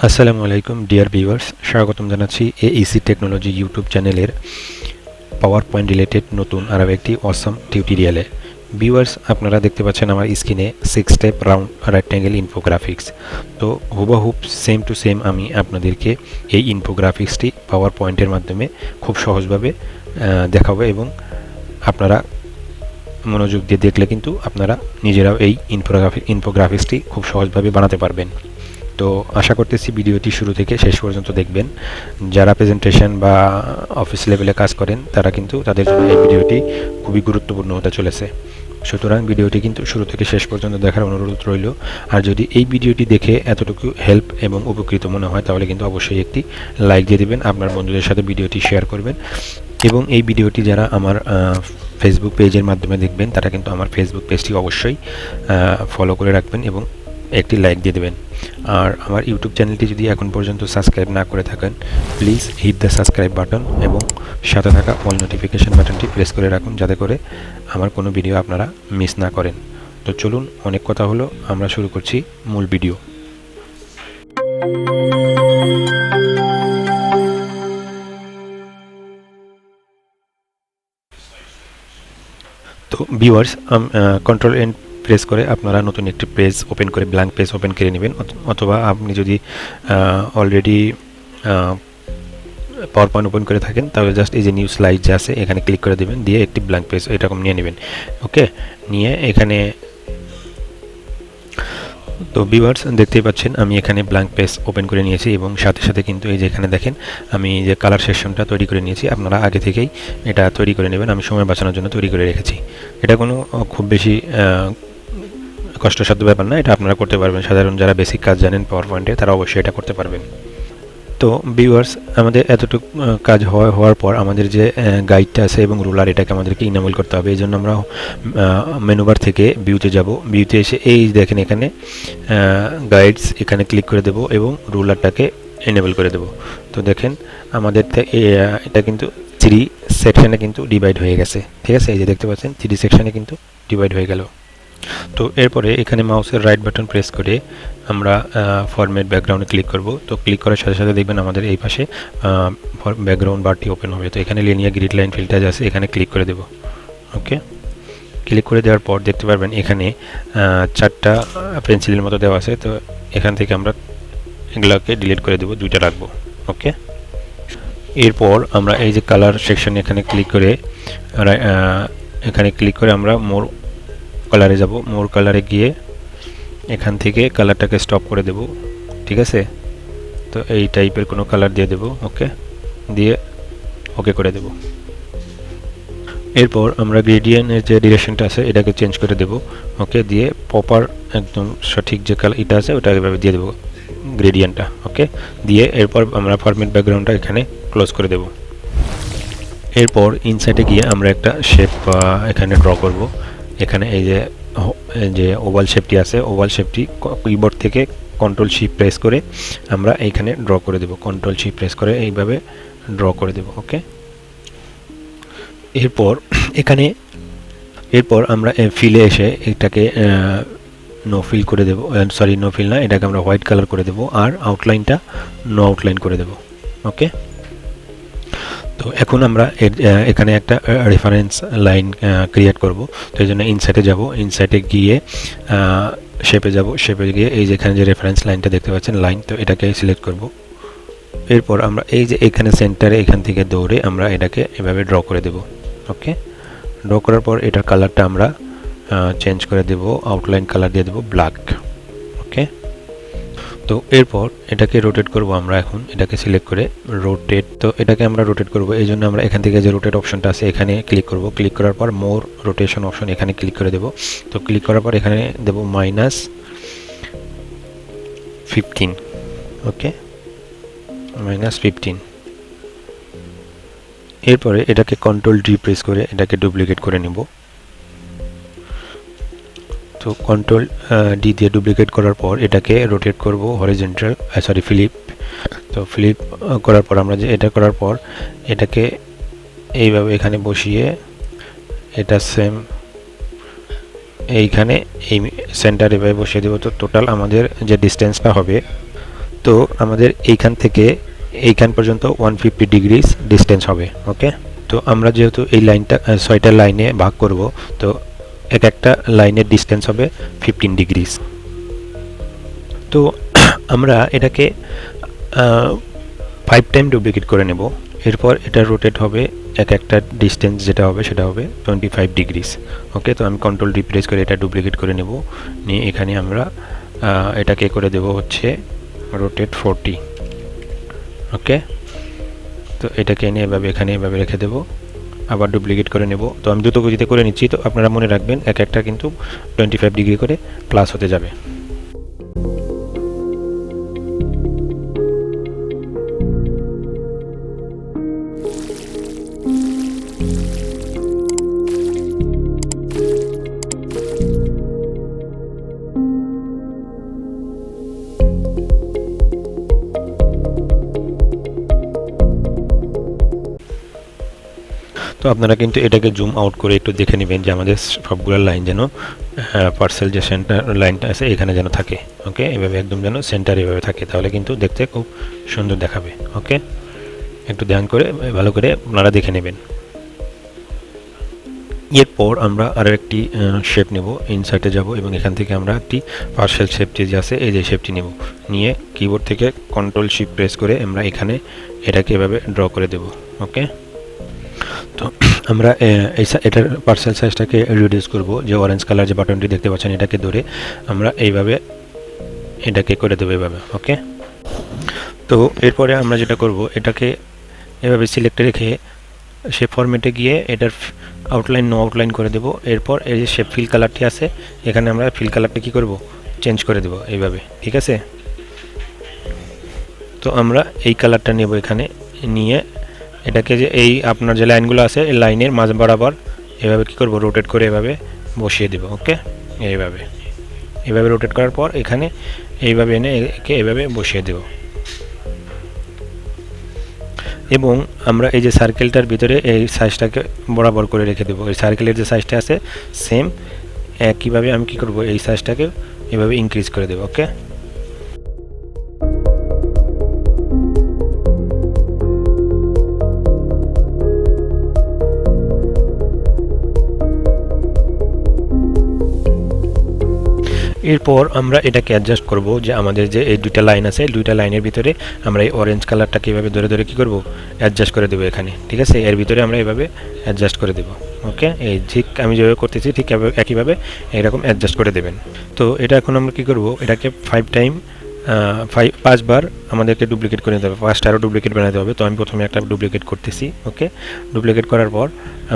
আসসালামু আলাইকুম dear viewers, স্বাগতম জানাচ্ছি এইসি টেকনোলজি ইউটিউব চ্যানেলের পাওয়ার পয়েন্ট রিলেটেড নতুন আরও একটি অসাম টিউটোরিয়ালে। ভিউয়ার্স, আপনারা দেখতে পাচ্ছেন আমার স্ক্রিনে 6 স্টেপ রাউন্ড রেক্ট্যাঙ্গেল ইনফোগ্রাফিক্স। তো হুবহুব সেম টু সেম আমি আপনাদেরকে এই ইনফোগ্রাফিক্সটি পাওয়ার পয়েন্টের মাধ্যমে খুব সহজভাবে দেখাবো এবং আপনারা মনোযোগ দিয়ে দেখলে কিন্তু আপনারা নিজেরাও এই ইনফোগ্রাফিক্সটি খুব সহজভাবে বানাতে পারবেন। তো আশা করতেছি ভিডিওটি শুরু থেকে শেষ পর্যন্ত দেখবেন। যারা প্রেজেন্টেশন বা অফিস লেভেলে কাজ করেন তারা কিন্তু তাদের জন্য এই ভিডিওটি খুবই গুরুত্বপূর্ণ হতে চলেছে। সুতরাং ভিডিওটি কিন্তু শুরু থেকে শেষ পর্যন্ত দেখার অনুরোধ রইল। আর যদি এই ভিডিওটি দেখে এতটুকু হেল্প এবং উপকৃত মনে হয় তাহলে কিন্তু অবশ্যই একটি লাইক দিয়ে দেবেন, আপনার বন্ধুদের সাথে ভিডিওটি শেয়ার করবেন এবং এই ভিডিওটি যারা আমার ফেসবুক পেজের মাধ্যমে দেখবেন তারা কিন্তু আমার ফেসবুক পেজটি অবশ্যই ফলো করে রাখবেন এবং একটি লাইক দিয়ে দেবেন। আর আমার ইউটিউব চ্যানেলটি যদি এখন পর্যন্ত সাবস্ক্রাইব না করে থাকেন, please hit the subscribe button এবং সাথে থাকা অল নোটিফিকেশন বাটনটি প্রেস করে রাখুন যাতে করে আমার কোনো ভিডিও আপনারা মিস না করেন। তো চলুন, অনেক কথা হলো, আমরা শুরু করছি মূল ভিডিও। তো ভিউয়ার্স, কন্ট্রোল এন্ড প্রেস করে আপনারা নতুন একটি পেজ ওপেন করে ব্ল্যাঙ্ক পেজ ওপেন করে নেবেন, অথবা আপনি যদি অলরেডি পাওয়ার পয়েন্ট ওপেন করে থাকেন তাহলে জাস্ট এই যে নিউ স্লাইড যে আছে এখানে ক্লিক করে দেবেন, দিয়ে একটি ব্ল্যাঙ্ক পেজ এরকম নিয়ে নেবেন। ওকে, নিয়ে এখানে তো ভিউয়ার্স দেখতেই পাচ্ছেন আমি এখানে ব্ল্যাঙ্ক পেজ ওপেন করে নিয়েছি এবং সাথে সাথে কিন্তু এই যে এখানে দেখেন আমি যে কালার সেকশনটা তৈরি করে নিয়েছি। আপনারা আগে থেকেই এটা তৈরি করে নেবেন, আমি সময় বাঁচানোর জন্য তৈরি করে রেখেছি। এটা কোনো খুব বেশি কষ্টসাধ্য ব্যাপার না, এটা আপনারা করতে পারবেন। সাধারণ যারা বেসিক কাজ জানেন পাওয়ার পয়েন্টে তারা অবশ্যই এটা করতে পারবেন। তো ভিউয়ার্স, আমাদের এতটুকু কাজ হওয়ার পর আমাদের যে গাইডটা আছে এবং রুলার এটাকে আমাদেরকে ইনেবল করতে হবে। এই জন্য আমরা মেনুবার থেকে ভিউতে যাব, ভিউতে এসে এই দেখেন এখানে গাইডস এখানে ক্লিক করে দেব এবং রুলারটাকে এনেবল করে দেব। তো দেখেন আমাদের এটা কিন্তু 3 সেকশনে কিন্তু ডিভাইড হয়ে গেছে। ঠিক আছে, এই যে দেখতে পাচ্ছেন 3 সেকশনে কিন্তু ডিভাইড হয়ে গেল। তো এরপরে এখানে মাউসের রাইট বাটন প্রেস করে আমরা ফরম্যাট ব্যাকগ্রাউন্ডে ক্লিক করব। তো ক্লিক করার সাথে সাথে দেখবেন আমাদের এই পাশে ব্যাকগ্রাউন্ড বারটি ওপেন হবে। তো এখানে লিনিয়ার গ্রিড লাইন ফিল্টার আছে, এখানে ক্লিক করে দেব। ওকে, ক্লিক করে দেওয়ার পর দেখতে পারবেন এখানে 4টা পেন্সিলের মতো দেওয়া আছে। তো এখান থেকে আমরা এগুলোকে ডিলিট করে দেব, 2টা রাখবো। ওকে, এরপর আমরা এই যে কালার সেকশন এখানে ক্লিক করে আমরা মোর কালারে যাব। মোর কালারে গিয়ে এখান থেকে কালারটাকে স্টপ করে দেব। ঠিক আছে, তো এই টাইপের কোনো কালার দিয়ে দেব। ওকে, দিয়ে ওকে করে দেব। এরপর আমরা গ্রেডিয়েন্টের যে ডিরেকশনটা আছে এটাকে চেঞ্জ করে দেব। ওকে, দিয়ে প্রপার একদম সঠিক যে কালার এটা আছে ওটা এভাবে দিয়ে দেব গ্রেডিয়েন্টটা। ওকে, দিয়ে এরপর আমরা ফরম্যাট ব্যাকগ্রাউন্ডটা এখানে ক্লোজ করে দেব। এরপর ইনসাইডে গিয়ে আমরা একটা শেপ এখানে ড্র করব। এখানে এই যে ওভাল শেপটি আছে, ওভাল শেপটি কিবোর্ড থেকে কন্ট্রোল শিফট প্রেস করে আমরা এইখানে ড্র করে দেব। কন্ট্রোল শিফট প্রেস করে এইভাবে ড্র করে দেব। ওকে, এরপর আমরা ফিলে এসে এটাকে নো ফিল করে দেব। সরি, নো ফিল না, এটাকে আমরা হোয়াইট কালার করে দেব আর আউটলাইনটা নো আউটলাইন করে দেব। ওকে, তো এখন আমরা এখানে একটা রেফারেন্স লাইন ক্রিয়েট করব। তো এই জন্য ইনসাইটে যাব, ইনসাইটে গিয়ে শেপে গিয়ে এই যে এখানে যে রেফারেন্স লাইনটা দেখতে পাচ্ছেন লাইন, তো এটাকে সিলেক্ট করব। এরপর আমরা এই যে এখানে সেন্টারে এখান থেকে দৌড়ে আমরা এটাকে এভাবে ড্র করে দেব। ওকে, ড্র করার পর এটার কালারটা আমরা চেঞ্জ করে দেব, আউটলাইন কালার দিয়ে দেব ব্ল্যাক। ওকে, তো এরপর এটাকে রোটেট করব। আমরা এখন এটাকে সিলেক্ট করে রোটেট, তো এটাকে আমরা রোটেট করব। এই জন্য আমরা এখান থেকে যে রোটেট অপশনটা আছে এখানে ক্লিক করব। ক্লিক করার পর মোর রোটেশন অপশন এখানে ক্লিক করে দেব। তো ক্লিক করার পর এখানে দেব -15। ওকে, -15। এরপরে এটাকে কন্ট্রোল ডি প্রেস করে এটাকে ডুপ্লিকেট করে নেব। তো কন্ট্রোল ডি দিয়ে ডুপ্লিকেট করার পর এটাকে রোটেট করব হরিজন্টাল, ফ্লিপ। তো ফ্লিপ করার পর আমরা যে এটা করার পর এটাকে এইভাবে এখানে বসিয়ে এটা সেম এইখানে এই সেন্টারে এভাবে বসিয়ে দেব। তো টোটাল আমাদের যে ডিস্টেন্সটা হবে তো আমাদের এইখান থেকে এইখান পর্যন্ত 150 ডিগ্রিজ ডিস্টেন্স হবে। ওকে, তো আমরা যেহেতু এই লাইনটা 6টা লাইনে ভাগ করব, তো এক একটা লাইনের ডিস্টেন্স হবে 15 ডিগ্রিজ। তো আমরা এটাকে 5 টাইম ডুপ্লিকেট করে নেব। এরপর এটা রোটেট হবে, এক একটা ডিস্টেন্স যেটা হবে সেটা হবে 25 ডিগ্রিজ। ওকে, তো আমি কন্ট্রোল ডি প্রেস করে এটা ডুপ্লিকেট করে নেব, নিয়ে এখানে আমরা এটাকে করে দেব হচ্ছে রোটেট 40। ওকে, তো এটাকে এনে এভাবে এখানে এভাবে রেখে দেব, আবার ডুপ্লিকেট করে নেব। তো আমি দ্রুত গতিতে করে নিচ্ছি, তো আপনারা মনে রাখবেন এক একটা কিন্তু 25 ডিগ্রি করে প্লাস হতে যাবে। তো আপনারা কিন্তু এটাকে জুম আউট করে একটু দেখে নেবেন যে আমাদের সবগুলো লাইন যেন পার্সেল যে সেন্টার লাইনটা আছে এখানে যেন থাকে। ওকে, এভাবে একদম যেন সেন্টার এভাবে থাকে, তাহলে কিন্তু দেখতে খুব সুন্দর দেখাবে। ওকে, একটু ধ্যান করে ভালো করে আপনারা দেখে নেবেন। এরপর আমরা আরও একটি শেপ নেব, ইনসার্টে যাব এবং এখান থেকে আমরা একটি পার্সেল শেপ যে আছে এই যে শেপটি নেব, নিয়ে কিবোর্ড থেকে কন্ট্রোল শিফট প্রেস করে আমরা এখানে এটাকে এভাবে ড্র করে দেব। ওকে, তো আমরা এটার পার্সেল সাইজটাকে রিডিউস করব, যে অরেঞ্জ কালার যে বাটনটি দেখতে পাচ্ছেন এটাকে ধরে আমরা এইভাবে এটাকে করে দেবো এভাবে। ওকে, তো এরপরে আমরা যেটা করব, এটাকে এভাবে সিলেক্টে রেখে শেপ ফরম্যাটে গিয়ে এটার আউটলাইন নো আউটলাইন করে দেব। এরপর এই যে শেপ ফিল কালারটি আছে এখানে আমরা ফিল কালারটা কী করব, চেঞ্জ করে দেব এইভাবে। ঠিক আছে, তো আমরা এই কালারটা নেব, এখানে নিয়ে এটাকে যে এই আপনার যে লাইনগুলো আছে এই লাইনের মাঝ বরাবর এভাবে কী করব, রোটেট করে এভাবে বসিয়ে দেব। ওকে, এইভাবে এভাবে রোটেট করার পর এখানে এইভাবে এনে একে এভাবে বসিয়ে দেব। এবং আমরা এই যে সার্কেলটার ভিতরে এই সাইজটাকে বরাবর করে রেখে দেবো। এই সার্কেলের যে সাইজটা আছে সেম একইভাবে আমি কী করব, এই সাইজটাকে এভাবে ইনক্রিজ করে দেবো। ওকে, এরপর আমরা এটাকে অ্যাডজাস্ট করব, যে আমাদের যে এই দুইটা লাইন আছে এই দুইটা লাইনের ভিতরে আমরা এই অরেঞ্জ কালারটাকে এভাবে ধরে ধরে কী করব, অ্যাডজাস্ট করে দেবো এখানে। ঠিক আছে, এর ভিতরে আমরা এভাবে অ্যাডজাস্ট করে দেবো। ওকে, এই ঠিক আমি যেভাবে করতেছি ঠিক একইভাবে এরকম অ্যাডজাস্ট করে দেবেন। তো এটা এখন আমরা কী করব, এটাকে 5 বার আমাদেরকে ডুপ্লিকেট করে নিতে হবে, 5টা আরও ডুপ্লিকেট বানাতে হবে। তো আমি প্রথমে একটা ডুপ্লিকেট করতেছি। ওকে, ডুপ্লিকেট করার পর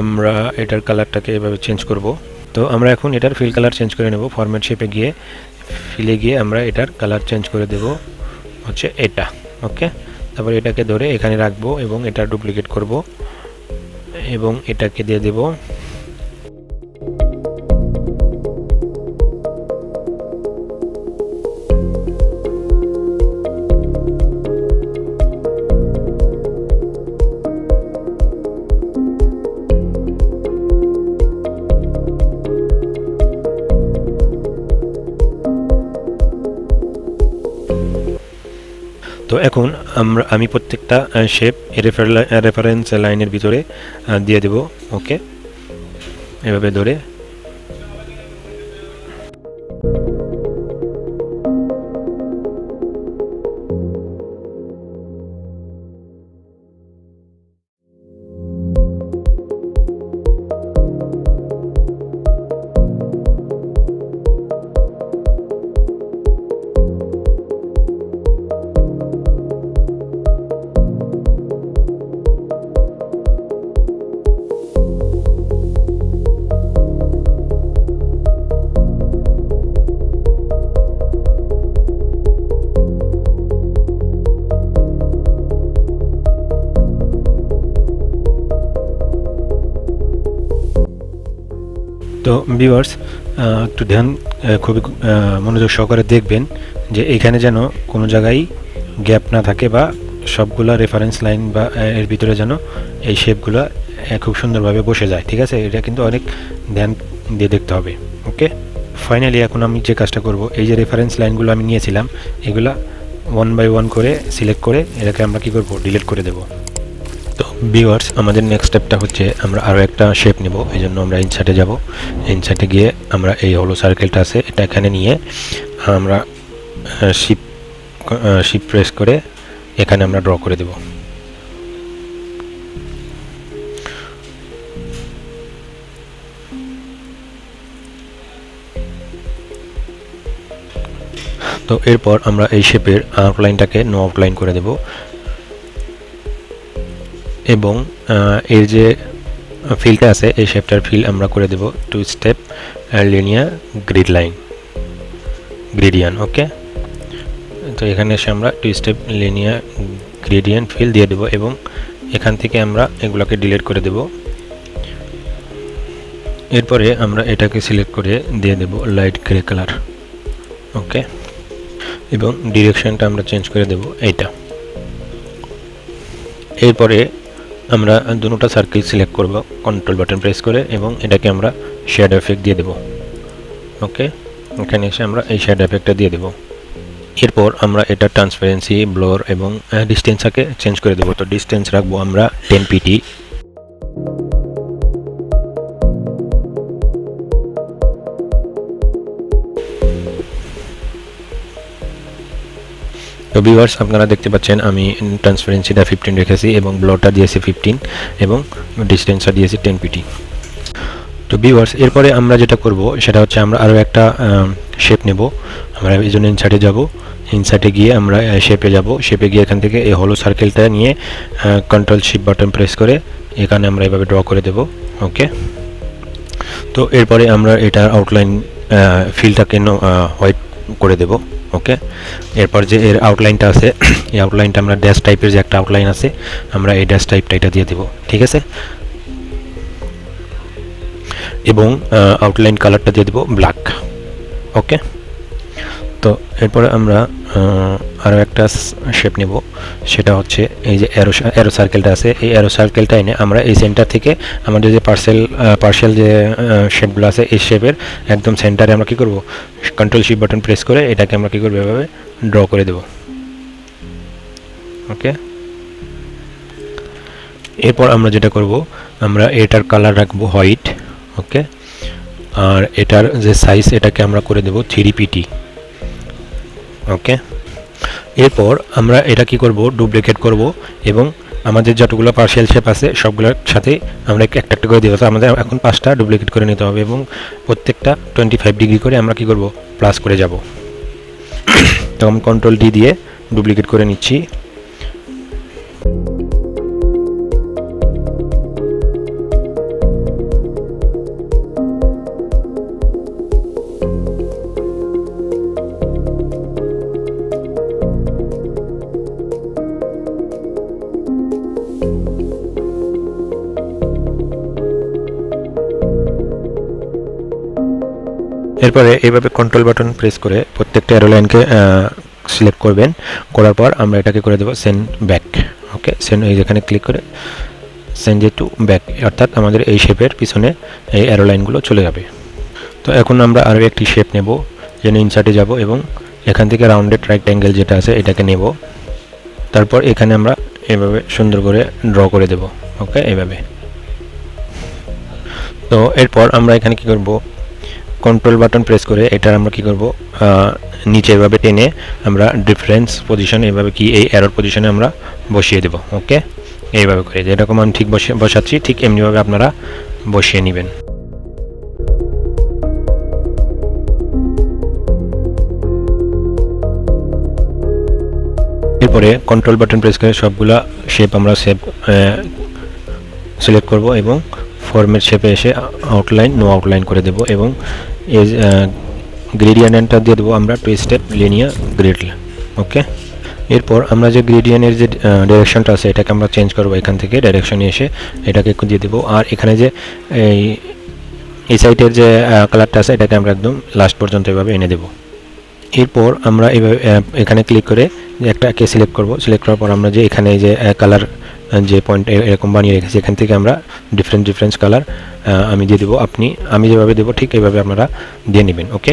আমরা এটার কালারটাকে এভাবে চেঞ্জ করব। তো আমরা এখন এটার ফিল কালার চেঞ্জ করে নেব, ফরম্যাট শেপে গিয়ে ফিলে গিয়ে আমরা এটার কালার চেঞ্জ করে দেব হচ্ছে এটা। ওকে, তারপর এটাকে ধরে এখানে রাখবো এবং এটা ডুপ্লিকেট করব এবং এটাকে দিয়ে দেব। তো এখন আমি প্রত্যেকটা শেপ রেফারেন্স লাইনের ভিতরে দিয়ে দেব। ওকে, এভাবে ধরে তো ভিউয়ার্স একটু ধ্যান খুবই মনোযোগ সহকারে দেখবেন যে এখানে যেন কোনো জায়গায় গ্যাপ না থাকে বা সবগুলা রেফারেন্স লাইন বা এর ভিতরে যেন এই শেপগুলো খুব সুন্দরভাবে বসে যায়। ঠিক আছে, এটা কিন্তু অনেক ধ্যান দিয়ে দেখতে হবে। ওকে, ফাইনালি এখন আমি যে কাজটা করব, এই যে রেফারেন্স লাইনগুলো আমি নিয়েছিলাম এগুলা ওয়ান বাই ওয়ান করে সিলেক্ট করে এটাকে আমরা কি করব, ডিলিট করে দেব। তো ভিউয়ার্স, আমাদের নেক্সট স্টেপটা হচ্ছে আমরা আরও একটা শেপ নেব। এই জন্য আমরা ইনসার্টে যাব। ইনসার্টে গিয়ে আমরা এই হলো সার্কেলটা আছে এটা এখানে নিয়ে আমরা শিপ প্রেস করে এখানে আমরা ড্র করে দেব। তো এরপর আমরা এই শেপের আউটলাইনটাকে নো আউটলাইন করে দেব এবং এর যে ফিলটা আছে এই শেপটার ফিল আমরা করে দেব 2 স্টেপ লিনিয়ার গ্রেডিয়ান। ওকে, তো এখানে এসে আমরা 2 স্টেপ লিনিয়ার গ্রেডিয়ান ফিল দিয়ে দেব এবং এখান থেকে আমরা এগুলোকে ডিলিট করে দেব। এরপরে আমরা এটাকে সিলেক্ট করে দিয়ে দেব লাইট গ্রে কালার। ওকে, এবং ডিরেকশনটা আমরা চেঞ্জ করে দেব এইটা। এরপরে আমরা দুটোটা সার্কেল সিলেক্ট করব কন্ট্রোল বাটন প্রেস করে এবং এটাকে আমরা শ্যাডো এফেক্ট দিয়ে দেব। ওকে, এখানে এসে আমরা এই শ্যাডো এফেক্টটা দিয়ে দেব। এরপর আমরা এটা ট্রান্সপারেন্সি, ব্লোর এবং ডিস্টেন্সটাকে চেঞ্জ করে দেব। তো ডিস্টেন্স রাখবো আমরা 10 pt। তো ভিউয়ার্স, আপনারা দেখতে পাচ্ছেন আমি ট্রান্সপারেন্সিটা 15 রেখেছি এবং ব্লোরটা দিয়েছি 15 এবং ডিস্টেন্সটা দিয়েছি 10 pt। তো ভিউয়ার্স, এরপরে আমরা যেটা করব সেটা হচ্ছে আমরা আরও একটা শেপ নেব। আমরা এই জন্য ইনসার্টে যাব। ইনসার্টে গিয়ে আমরা শেপে যাব। শেপে গিয়ে এখান থেকে এই হলো সার্কেলটা নিয়ে কন্ট্রোল শিফট বাটন প্রেস করে এখানে আমরা এভাবে ড্র করে দেব। ওকে, তো এরপরে আমরা এটার আউটলাইন ফিলটাকে হোয়াইট করে দেব। ওকে, এরপর যে এর আউটলাইনটা আছে এই আউটলাইনটা আমরা ড্যাশ টাইপের যে একটা আউটলাইন আছে আমরা এই ড্যাশ টাইপটা এটা দিয়ে দেব। ঠিক আছে, এবং আউটলাইন কালারটা দিয়ে দেব ব্ল্যাক। ওকে, তো এরপরে আমরা আরও একটা শেপ নেব। সেটা হচ্ছে এই যে অ্যারো সার্কেলটা আছে এই অ্যারো সার্কেলটা এনে আমরা এই সেন্টার থেকে আমাদের যে পার্শিয়াল যে শেপগুলো আছে এই শেপের একদম সেন্টারে আমরা কী করব, কন্ট্রোল শিফট বাটন প্রেস করে এটাকে আমরা কী করবো, এভাবে ড্র করে দেব। ওকে, এরপর আমরা যেটা করব আমরা এটার কালার রাখবো হোয়াইট। ওকে, আর এটার যে সাইজ এটাকে আমরা করে দেব 3 pt। ওকে, এরপর আমরা এটা কি করব, ডুপ্লিকেট করব এবং আমাদের যতগুলো পার্শিয়াল শেপ আছে সবগুলোর সাথে আমরা একটা একটা করে দেবো। তো আমাদের এখন 5টা ডুপ্লিকেট করে নিতে হবে এবং প্রত্যেকটা 25 ডিগ্রি করে আমরা কি করব, প্লাস করে যাব। তো আমি কন্ট্রোল ডি দিয়ে ডুপ্লিকেট করে নিচ্ছি। এরপরে এইভাবে কন্ট্রোল বাটন প্রেস করে প্রত্যেকটা অ্যারো লাইনকে সিলেক্ট করবেন। করার পর আমরা এটাকে করে দেবো সেন্ড ব্যাক। ওকে, সেন্ড এই যেখানে ক্লিক করে সেন্ড টু ব্যাক, অর্থাৎ আমাদের এই শেপের পিছনে এই অ্যারো লাইনগুলো চলে যাবে। তো এখন আমরা আরও একটি শেপ নেব। যেন ইনসার্টে যাব এবং এখান থেকে রাউন্ডেড রাইক্ট্যাঙ্গেল যেটা আছে এটাকে নেব। তারপর এখানে আমরা এভাবে সুন্দর করে ড্র করে দেব। ওকে, এভাবে। তো এরপর আমরা এখানে কি করব, কন্ট্রোল বাটন প্রেস করে এটা আমরা কি করব, নিচে এভাবে টেনে আমরা ডিফারেন্স পজিশন এভাবে কি এই এরর পজিশনে আমরা বসিয়ে দেব। ওকে, এইভাবে করে যেরকম আমি ঠিক বসাচ্ছি ঠিক এমনিভাবে আপনারা বসিয়ে নেবেন। এরপরে কন্ট্রোল বাটন প্রেস করে সবগুলা শেপ আমরা সিলেক্ট করব এবং ফরম্যাট শেপে এসে আউটলাইন নো আউটলাইন করে দেব এবং এই গ্রেডিয়েন্টটা দিয়ে দেবো আমরা 2 স্টেপ লিনিয়ার গ্রেডিয়েন্ট। ওকে, এরপর আমরা যে গ্রেডিয়েন্টের যে ডাইরেকশনটা আছে এটাকে আমরা চেঞ্জ করব। এখান থেকে ডাইরেকশনে এসে এটাকে একটু দিয়ে দেবো। আর এখানে যে এই সাইডের যে কালারটা আছে এটাকে আমরা একদম লাস্ট পর্যন্ত এভাবে এনে দেব। এরপর আমরা এখানে ক্লিক করে একটাকে সিলেক্ট করব। সিলেক্ট করার পর আমরা যে এখানে যে কালার যে পয়েন্ট এরকম বানিয়ে রেখেছি এখান থেকে আমরা ডিফারেন্ট কালার আমি দিয়ে দেবো। আমি যেভাবে দেবো ঠিক এইভাবে আপনারা দিয়ে নেবেন। ওকে,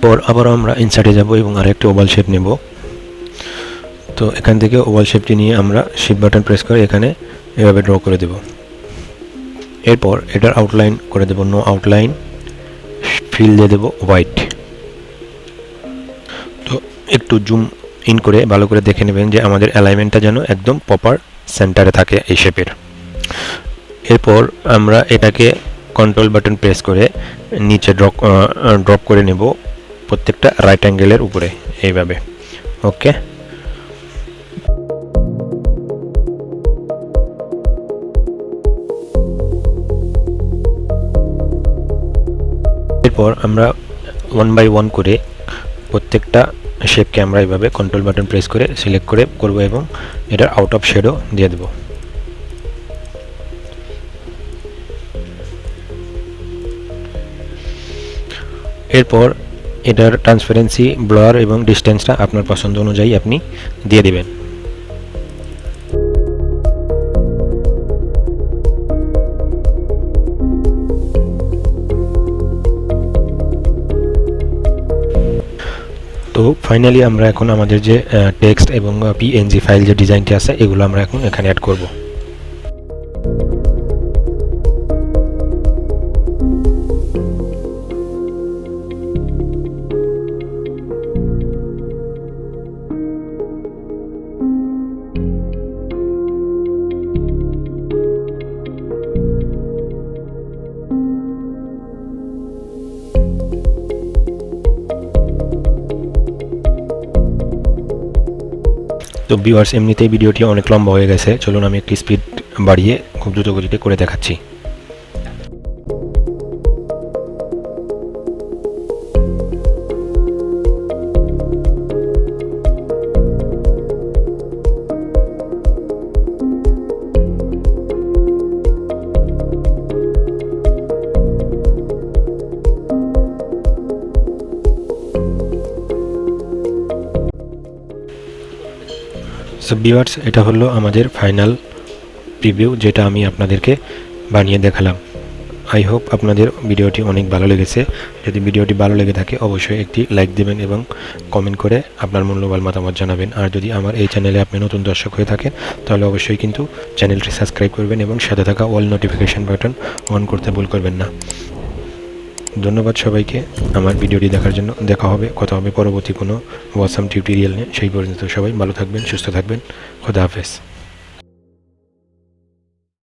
এরপর আবারও আমরা ইনসার্টে যাব এবং আরেকটি ওভাল শেপ নেব। তো এখান থেকে ওভাল শেপটি নিয়ে আমরা শিফট বাটন প্রেস করে এখানে এভাবে ড্র করে দেব। এরপর এটার আউটলাইন করে দেব নো আউটলাইন, ফিল দিয়ে দেব হোয়াইট। তো একটু জুম ইন করে ভালো করে দেখে নেবেন যে আমাদের অ্যালাইনমেন্টটা যেন একদম প্রপার সেন্টারে থাকে এই শেপের। এরপর আমরা এটাকে কন্ট্রোল বাটন প্রেস করে নিচে ড্রপ করে নেব প্রত্যেকটা রাইট অ্যাঙ্গেলের উপরে এইভাবে। ওকে, এরপর আমরা 1 বাই 1 করে প্রত্যেকটা শেপকে আমরা এইভাবে কন্ট্রোল বাটন প্রেস করে সিলেক্ট করে করব এবং এটার আউট অফ শেডো দিয়ে দেব। এরপর এটার ট্রান্সপারেন্সি, ব্লার এবং ডিস্টেন্সটা আপনার পছন্দ অনুযায়ী আপনি দিয়ে দিবেন। তো ফাইনালি আমরা এখন আমাদের যে টেক্সট এবং পিএনজি ফাইল যে ডিজাইনটি আছে এগুলো আমরা এখন এখানে অ্যাড করব। তো ভিউয়ার্স, এমনিতেই ভিডিওটি অনেক লম্বা হয়ে গেছে, চলুন আমি একটি স্পিড বাড়িয়ে খুব দ্রুত গতিতে করে দেখাচ্ছি। সো ভিউয়ার্স, এটা হলো আমাদের ফাইনাল প্রিভিউ যেটা আমি আপনাদেরকে বানিয়ে দেখালাম। আই হোপ আপনাদের ভিডিওটি অনেক ভালো লেগেছে। যদি ভিডিওটি ভালো লেগে থাকে অবশ্যই একটি লাইক দেবেন এবং কমেন্ট করে আপনার মূল্যবান মতামত জানাবেন। আর যদি আমার এই চ্যানেলে আপনি নতুন দর্শক হয়ে থাকেন তাহলে অবশ্যই কিন্তু চ্যানেলটি সাবস্ক্রাইব করবেন এবং সাথে থাকা অল নোটিফিকেশন বাটন অন করতে ভুল করবেন না। ধন্যবাদ সবাইকে আমার ভিডিওটি দেখার জন্য। দেখা হবে, কথা হবে পরবর্তী কোনো ওয়াসাম টিউটোরিয়াল নিয়ে। সেই পর্যন্ত সবাই ভালো থাকবেন, সুস্থ থাকবেন। খোদা হাফেজ।